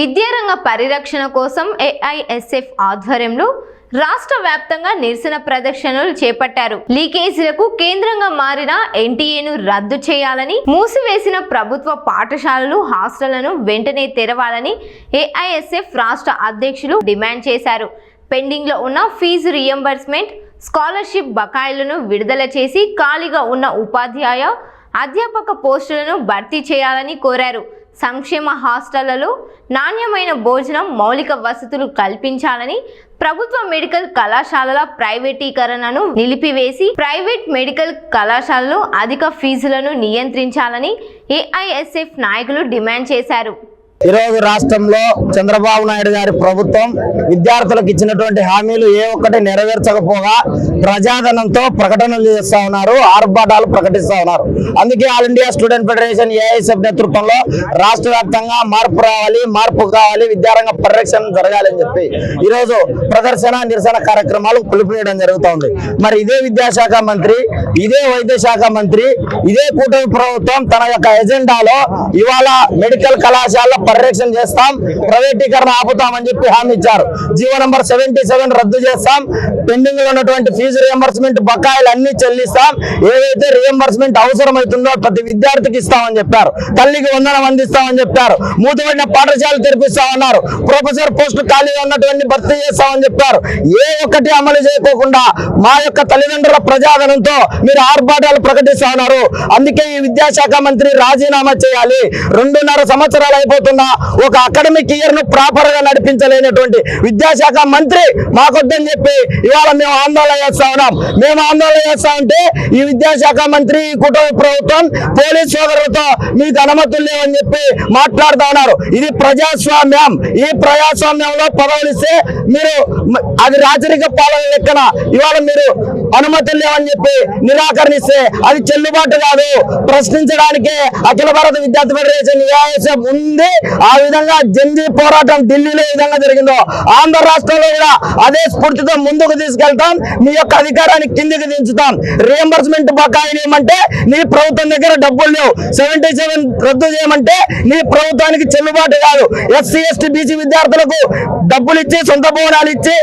విద్యారంగ పరిరక్షణ కోసం ఏఐఎస్ఎఫ్ ఆధ్వర్యంలో రాష్ట్ర వ్యాప్తంగా నిరసన ప్రదర్శనలు చేపట్టారు. లీకేజీలకు కేంద్రంగా మారిన ఎన్టీఏను రద్దు చేయాలని, మూసివేసిన ప్రభుత్వ పాఠశాలలు, హాస్టళ్లను వెంటనే తెరవాలని ఏఐఎస్ఎఫ్ రాష్ట్ర అధ్యక్షులు డిమాండ్ చేశారు. పెండింగ్ లో ఉన్న ఫీజు రియంబర్స్మెంట్, స్కాలర్షిప్ బకాయిలను విడుదల చేసి ఖాళీగా ఉన్న ఉపాధ్యాయ, అధ్యాపక పోస్టులను భర్తీ చేయాలని కోరారు. సంక్షేమ హాస్టళ్లలో నాణ్యమైన భోజనం, మౌలిక వసతులు కల్పించాలని, ప్రభుత్వ మెడికల్ కళాశాలల ప్రైవేటీకరణను నిలిపివేసి ప్రైవేట్ మెడికల్ కళాశాలలో అధిక ఫీజులను నియంత్రించాలని ఏఐఎస్ఎఫ్ నాయకులు డిమాండ్ చేశారు. ఈరోజు రాష్ట్రంలో చంద్రబాబు నాయుడు గారి ప్రభుత్వం విద్యార్థులకు ఇచ్చినటువంటి హామీలు ఏ ఒక్కటి నెరవేర్చకపోగా ప్రజాధనంతో ప్రకటనలు చేస్తా ఉన్నారు, ఆర్భాటాలు ప్రకటిస్తా ఉన్నారు. అందుకే all India student federation AISF నేతృత్వంలో రాష్ట్ర వ్యాప్తంగా మార్పు రావాలి, మార్పు కావాలి, విద్యారంగ పరిరక్షణ జరగాలని చెప్పి ఈరోజు ప్రదర్శన, నిరసన కార్యక్రమాలు పిలుపునియడం జరుగుతోంది. మరి ఇదే విద్యాశాఖ మంత్రి, ఇదే వైద్య శాఖ మంత్రి, ఇదే కూటమి ప్రభుత్వం తన యొక్క ఎజెండాలో ఇవాళ మెడికల్ కళాశాల పరిరక్షణ చేస్తాం, ప్రైవేటీకరణ ఆపుతామని చెప్పి హామీ ఇచ్చారు. జీవో నంబర్ 77 రద్దు చేస్తాం, పెండింగ్ లో ఉన్నటువంటి ఫీజు రియంబర్స్మెంట్ బకాయిలు అన్ని చెల్లిస్తాం, ఏదైతే రియంబర్స్మెంట్ అవసరమవుతుందో ప్రతి విద్యార్థికి ఇస్తామని చెప్పారు. తల్లికి వందనం అందిస్తామని చెప్పారు. మూతపడిన పాఠశాలలు తెరిపిస్తామన్నారు. ప్రొఫెసర్ పోస్టు ఖాళీగా ఉన్నటువంటి భర్తీ చేస్తామని చెప్పారు. ఏ ఒక్కటి అమలు చేయకోకుండా మా యొక్క తల్లిదండ్రుల ప్రజాధనంతో మీరు ఆర్భాటాలు ప్రకటిస్తా ఉన్నారు. అందుకే ఈ విద్యాశాఖ మంత్రి రాజీనామా చేయాలి. 2.5 సంవత్సరాలు అయిపోతుంది. ఒక అకాడమిక్ ఇయర్ ను ప్రాపర్ గా నడిపించలేనటువంటి విద్యాశాఖ మంత్రి మాకొద్దని చెప్పి ఇవాళ మేము ఆందోళన చేస్తా ఉన్నాం. మేము ఆందోళన చేస్తా ఉంటే ఈ విద్యాశాఖ మంత్రి, కుటుంబ ప్రభుత్వం, పోలీస్ సోదరులతో మీకు అనుమతులు లేవని చెప్పి మాట్లాడుతూ ఉన్నారు. ఇది ప్రజాస్వామ్యం. ఈ ప్రజాస్వామ్యంలో పదవులు ఇస్తే మీరు అది రాజరిక పాలన లెక్కన ఇవాళ మీరు అనుమతులు లేవని చెప్పి నిరాకరణిస్తే అది చెల్లుబాటు కాదు. ప్రశ్నించడానికే అఖిల భారత విద్యార్థి ఫెడరేషన్ ఏఐఎస్ఎఫ్ ఉంది. ఆ విధంగా జంజీ పోరాటం ఢిల్లీలో ఏ విధంగా జరిగిందో ఆంధ్ర రాష్ట్రంలో కూడా అదే స్ఫూర్తితో ముందుకు తీసుకెళ్తాం. మీ యొక్క అధికారాన్ని కిందికి దించుతాం. రియంబర్స్మెంట్ బకాయిలు ఏమంటే నీ ప్రభుత్వం దగ్గర డబ్బులు లేవు. 77 రద్దు చేయమంటే నీ ప్రభుత్వానికి చెల్లుబాటు కాదు. ఎస్సీ, ఎస్టీ, బీసీ విద్యార్థులకు డబ్బులు ఇచ్చి, సొంత భవనాలు ఇచ్చి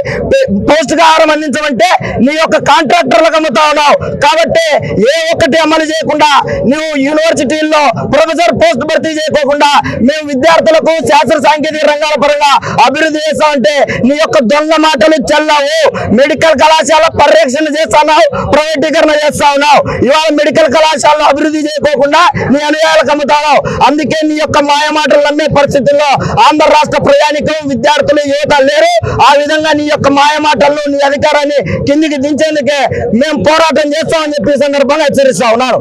పౌష్టికాహారం అందించమంటే నీ యొక్క కాంట్రాక్టర్లకు అమ్ముతా ఉన్నావు. కాబట్టి ఏ ఒక్కటి అమలు చేయకుండా నువ్వు యూనివర్సిటీల్లో ప్రొఫెసర్ పోస్ట్ భర్తీ చేయకోకుండా మేము విద్యార్థులకు శాస్త్ర సాంకేతిక రంగాల పరంగా అభివృద్ధి చేస్తామంటే నీ యొక్క దొంగ మాటలు చెల్లవు. మెడికల్ కళాశాల పరిరక్షణ చేస్తున్నావు, ప్రైవేటీకరణ చేస్తా ఉన్నావు. ఇవాళ మెడికల్ కళాశాలను అభివృద్ధి చేయకోకుండా నీ అనుయాయులకు అమ్ముతావు. అందుకే నీ యొక్క మాయ మాటలు నమ్మే పరిస్థితుల్లో ఆంధ్ర రాష్ట్ర ప్రయాణికులు, విద్యార్థులు, యువత లేరు. ఆ విధంగా నీ యొక్క మాయ మాటలను, నీ అధికారాన్ని కిందికి దించేందుకే మేము పోరాటం చేస్తామని చెప్పి సందర్భంగా హెచ్చరిస్తా ఉన్నారు.